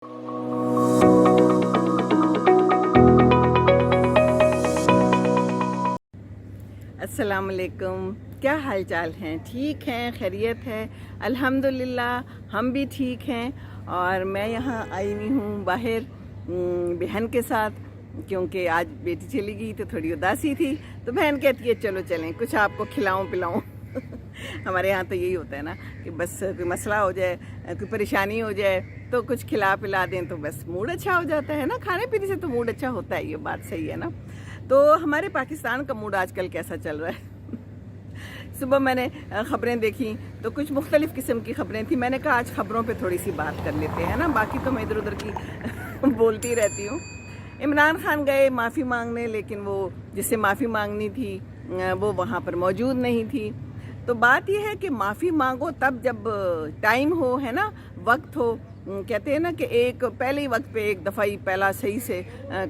अस्सलाम वालेकुम, क्या हाल चाल हैं? ठीक हैं, खैरियत है? अल्हम्दुलिल्लाह हम भी ठीक हैं। और मैं यहाँ आई हुई हूँ बाहर बहन के साथ, क्योंकि आज बेटी चली गई तो थोड़ी उदासी थी। तो बहन कहती है चलो चलें, कुछ आपको खिलाऊं पिलाऊं। हमारे यहाँ तो यही होता है ना कि बस कोई मसला हो जाए, कोई परेशानी हो जाए तो कुछ खिला पिला दें तो बस मूड अच्छा हो जाता है ना। खाने पीने से तो मूड अच्छा होता है, ये बात सही है ना। तो हमारे पाकिस्तान का मूड आजकल कैसा चल रहा है? सुबह मैंने ख़बरें देखी तो कुछ मुख्तलिफ़ किस्म की ख़बरें थी। मैंने कहा आज ख़बरों पे थोड़ी सी बात कर लेते हैं ना, बाकी तो मैं इधर उधर की बोलती रहती हूँ। इमरान खान गए माफ़ी मांगने, लेकिन वो जिससे माफ़ी मांगनी थी वो वहाँ पर मौजूद नहीं थी। तो बात यह है कि माफ़ी मांगो तब जब टाइम हो, है ना, वक्त हो। कहते हैं ना कि एक पहले ही वक्त पे एक दफ़ा ही पहला सही से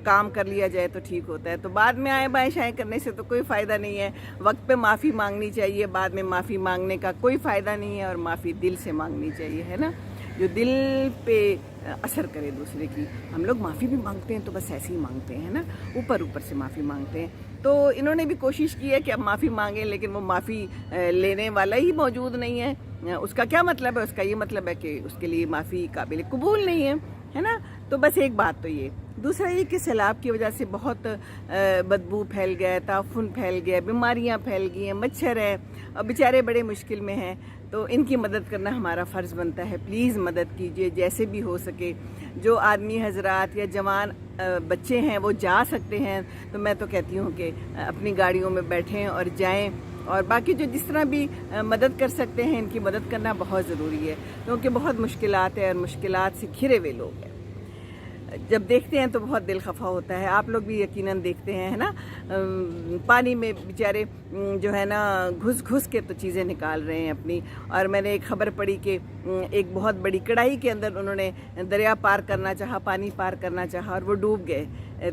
काम कर लिया जाए तो ठीक होता है। तो बाद में आए बाएं शाएं करने से तो कोई फ़ायदा नहीं है। वक्त पे माफ़ी मांगनी चाहिए, बाद में माफ़ी मांगने का कोई फ़ायदा नहीं है। और माफ़ी दिल से मांगनी चाहिए, है ना, जो दिल पे असर करे दूसरे की। हम लोग माफ़ी भी मांगते हैं तो बस ऐसे ही मांगते हैं ना, ऊपर ऊपर से माफ़ी मांगते हैं। तो इन्होंने भी कोशिश की है कि अब माफ़ी मांगें, लेकिन वो माफ़ी लेने वाला ही मौजूद नहीं है। उसका क्या मतलब है? उसका ये मतलब है कि उसके लिए माफ़ी काबिल कबूल नहीं है ना। तो बस एक बात तो ये, दूसरा ये कि सैलाब की वजह से बहुत बदबू फैल गया है, ताफुन फैल गया, बीमारियां फैल गई हैं, मच्छर है और बेचारे बड़े मुश्किल में हैं। तो इनकी मदद करना हमारा फ़र्ज़ बनता है। प्लीज़ मदद कीजिए जैसे भी हो सके। जो आदमी हजरात या जवान बच्चे हैं वो जा सकते हैं तो मैं तो कहती हूँ कि अपनी गाड़ियों में बैठें और जाएं। और बाकी जो जिस तरह भी मदद कर सकते हैं, इनकी मदद करना बहुत ज़रूरी है, क्योंकि बहुत मुश्किलात है और मुश्किलात से घिरे हुए लोग हैं। जब देखते हैं तो बहुत दिल खफा होता है। आप लोग भी यकीनन देखते हैं, है ना। पानी में बेचारे जो है ना घुस घुस के तो चीज़ें निकाल रहे हैं अपनी। और मैंने एक खबर पढ़ी कि एक बहुत बड़ी कढ़ाई के अंदर उन्होंने दरिया पार करना चाहा, पानी पार करना चाहा और वो डूब गए।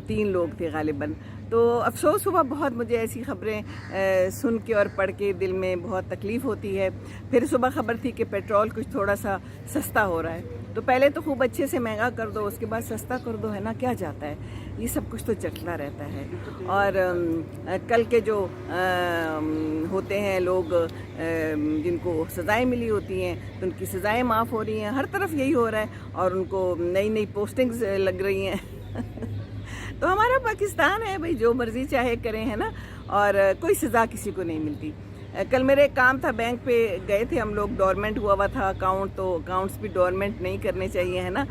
3 लोग थे गालिबन। तो अफसोस हुआ बहुत मुझे ऐसी खबरें सुन के और पढ़ के, दिल में बहुत तकलीफ़ होती है। फिर सुबह खबर थी कि पेट्रोल कुछ थोड़ा सा सस्ता हो रहा है। तो पहले तो खूब अच्छे से महंगा कर दो, उसके बाद सस्ता कर दो, है ना, क्या जाता है। ये सब कुछ तो चलता रहता है। और कल के जो होते हैं लोग जिनको सज़ाएं मिली होती हैं तो उनकी सज़ाएं माफ़ हो रही हैं। हर तरफ यही हो रहा है और उनको नई नई पोस्टिंग्स लग रही हैं। तो हमारा पाकिस्तान है भाई, जो मर्ज़ी चाहे करें, है ना। और कोई सज़ा किसी को नहीं मिलती। कल मेरे एक काम था, बैंक पे गए थे हम लोग, डोरमेंट हुआ था अकाउंट। तो अकाउंट्स भी डोरमेंट नहीं करने चाहिए, है ना।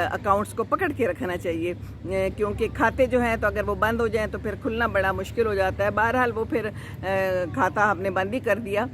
अकाउंट्स को पकड़ के रखना चाहिए, क्योंकि खाते जो हैं तो अगर वो बंद हो जाएं तो फिर खुलना बड़ा मुश्किल हो जाता है। बहरहाल वो फिर खाता हमने बंद ही कर दिया,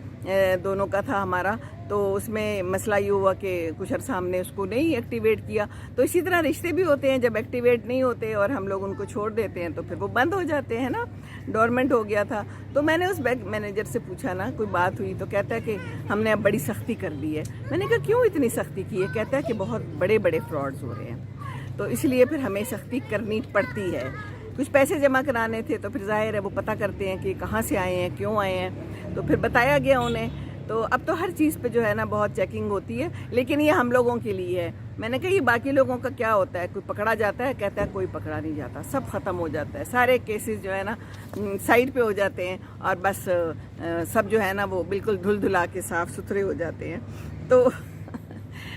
दोनों का था हमारा। तो उसमें मसला ये हुआ कि कुछ अर्सा हमने उसको नहीं एक्टिवेट किया। तो इसी तरह रिश्ते भी होते हैं, जब एक्टिवेट नहीं होते और हम लोग उनको छोड़ देते हैं तो फिर वो बंद हो जाते हैं ना। डोरमेंट हो गया था। तो मैंने उस बैंक मैनेजर से पूछा ना, कोई बात हुई? तो कहता है कि हमने अब बड़ी सख्ती कर दी है। मैंने कहा क्यों इतनी सख्ती की है? कहता है कि बहुत बड़े बड़े फ्रॉड्स हो रहे हैं, तो इसलिए फिर हमें सख्ती करनी पड़ती है। कुछ पैसे जमा कराने थे तो फिर जाहिर है वो पता करते हैं कि कहाँ से आए हैं, क्यों आए हैं। तो फिर बताया गया उन्हें। तो अब तो हर चीज़ पे जो है ना बहुत चेकिंग होती है, लेकिन ये हम लोगों के लिए है। मैंने कहा ये बाकी लोगों का क्या होता है? कोई पकड़ा जाता है? कहता है कोई पकड़ा नहीं जाता, सब ख़त्म हो जाता है। सारे केसेस जो है ना साइड पे हो जाते हैं और बस सब जो है ना वो बिल्कुल धुल धुला के साफ़ सुथरे हो जाते हैं। तो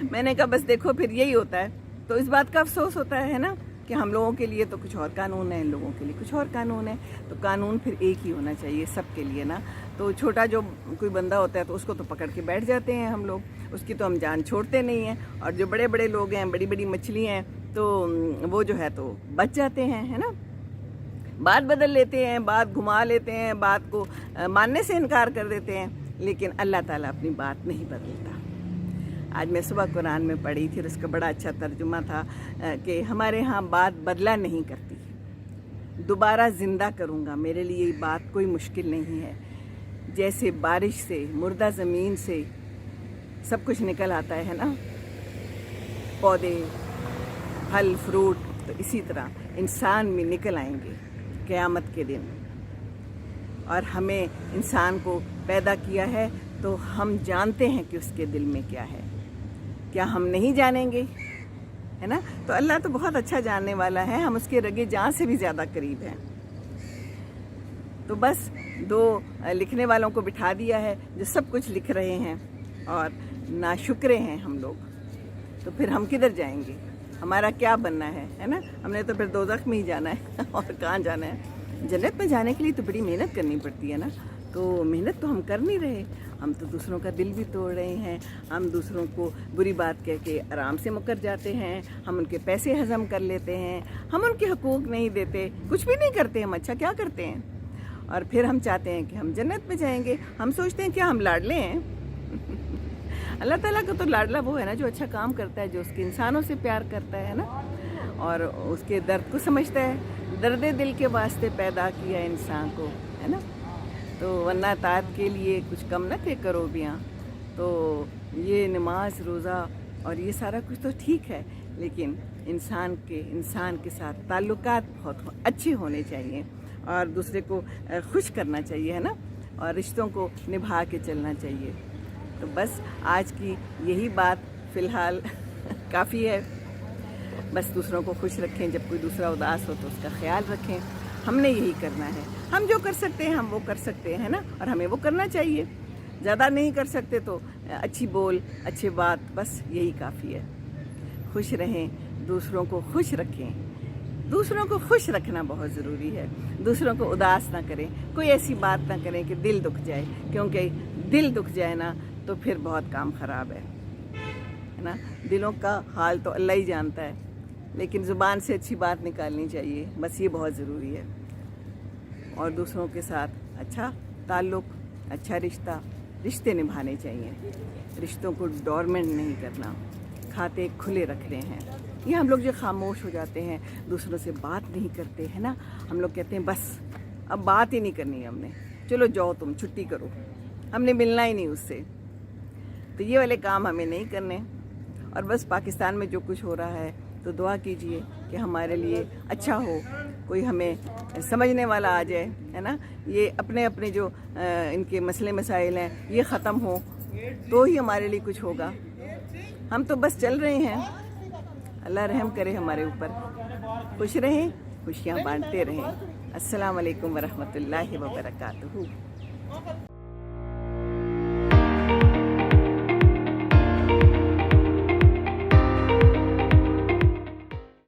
मैंने कहा बस देखो फिर यही होता है। तो इस बात का अफसोस होता है ना कि हम लोगों के लिए तो कुछ और कानून है, इन लोगों के लिए कुछ और कानून है। तो कानून फिर एक ही होना चाहिए सबके लिए ना। तो छोटा जो कोई बंदा होता है तो उसको तो पकड़ के बैठ जाते हैं हम लोग, उसकी तो हम जान छोड़ते नहीं हैं। और जो बड़े बड़े लोग हैं, बड़ी बड़ी मछलियाँ हैं, तो वो जो है तो बच जाते हैं, है ना। बात बदल लेते हैं, बात घुमा लेते हैं, बात को मानने से इनकार कर देते हैं, लेकिन अल्लाह ताला अपनी बात नहीं बदलता। आज मैं सुबह कुरान में पढ़ी थी और उसका बड़ा अच्छा तर्जुमा था कि हमारे यहाँ बात बदला नहीं करती, दोबारा ज़िंदा करूँगा, मेरे लिए ये बात कोई मुश्किल नहीं है। जैसे बारिश से, मुर्दा ज़मीन से सब कुछ निकल आता है ना, पौधे, फल, फ्रूट, तो इसी तरह इंसान भी निकल आएंगे क़यामत के दिन। और हमें इंसान को पैदा किया है तो हम जानते हैं कि उसके दिल में क्या है। क्या हम नहीं जानेंगे? ہے نا. تو اللہ تو بہت اچھا جاننے والا ہے, ہم اس کے رگے جان سے بھی زیادہ قریب ہیں. تو بس 2 لکھنے والوں کو بٹھا دیا ہے جو سب کچھ لکھ رہے ہیں, اور ناشکرے ہیں ہم لوگ. تو پھر ہم کدھر جائیں گے؟ ہمارا کیا بننا ہے نا. ہم نے تو پھر دوزخ میں ہی جانا ہے اور کہاں جانا ہے. جنت میں جانے کے لیے تو بڑی محنت کرنی پڑتی ہے نا. تو محنت تو ہم کر نہیں رہے, ہم تو دوسروں کا دل بھی توڑ رہے ہیں. ہم دوسروں کو بری بات کہہ کے آرام سے مکر جاتے ہیں, ہم ان کے پیسے ہضم کر لیتے ہیں, ہم ان کے حقوق نہیں دیتے, کچھ بھی نہیں کرتے ہم. اچھا کیا کرتے ہیں؟ اور پھر ہم چاہتے ہیں کہ ہم جنت میں جائیں گے. ہم سوچتے ہیں کیا ہم لاڈلے ہیں؟ اللہ تعالیٰ کا تو لاڈلا وہ ہے نا جو اچھا کام کرتا ہے, جو اس کے انسانوں سے پیار کرتا ہے نا, اور اس کے درد کو سمجھتا ہے. درد دل کے واسطے پیدا کیا انسان کو, ہے نا. تو ورنہ اطاعت کے لیے کچھ کم نہ تھے کروبیاں. تو یہ نماز روزہ اور یہ سارا کچھ تو ٹھیک ہے, لیکن انسان کے ساتھ تعلقات بہت اچھے ہونے چاہیے, اور دوسرے کو خوش کرنا چاہیے, ہے نا, اور رشتوں کو نبھا کے چلنا چاہیے. تو بس آج کی یہی بات فی الحال کافی ہے. بس دوسروں کو خوش رکھیں, جب کوئی دوسرا اداس ہو تو اس کا خیال رکھیں. ہم نے یہی کرنا ہے. ہم جو کر سکتے ہیں ہم وہ کر سکتے ہیں نا, اور ہمیں وہ کرنا چاہیے. زیادہ نہیں کر سکتے تو اچھی بول, اچھی بات, بس یہی کافی ہے. خوش رہیں, دوسروں کو خوش رکھیں. دوسروں کو خوش رکھنا بہت ضروری ہے. دوسروں کو اداس نہ کریں, کوئی ایسی بات نہ کریں کہ دل دکھ جائے, کیونکہ دل دکھ جائے نا تو پھر بہت کام خراب ہے نا. دلوں کا حال تو اللہ ہی جانتا ہے, لیکن زبان سے اچھی بات نکالنی چاہیے, بس یہ بہت ضروری ہے. اور دوسروں کے ساتھ اچھا تعلق, اچھا رشتے نبھانے چاہیے. رشتوں کو ڈورمنٹ نہیں کرنا, کھاتے کھلے رکھ رہے ہیں. یہ ہم لوگ جو خاموش ہو جاتے ہیں, دوسروں سے بات نہیں کرتے ہیں نا, ہم لوگ کہتے ہیں بس اب بات ہی نہیں کرنی ہے ہم نے, چلو جاؤ تم چھٹی کرو, ہم نے ملنا ہی نہیں اس سے. تو یہ والے کام ہمیں نہیں کرنے. اور بس پاکستان میں جو کچھ ہو رہا ہے تو دعا کیجئے کہ ہمارے لیے اچھا ہو, کوئی ہمیں سمجھنے والا آ جائے, ہے نا. یہ اپنے جو ان کے مسئلے مسائل ہیں یہ ختم ہو تو ہی ہمارے لیے کچھ ہوگا. ہم تو بس چل رہے ہیں, اللہ رحم کرے ہمارے اوپر. خوش رہیں, خوشیاں بانٹتے رہیں. السلام علیکم ورحمۃ اللہ وبرکاتہ.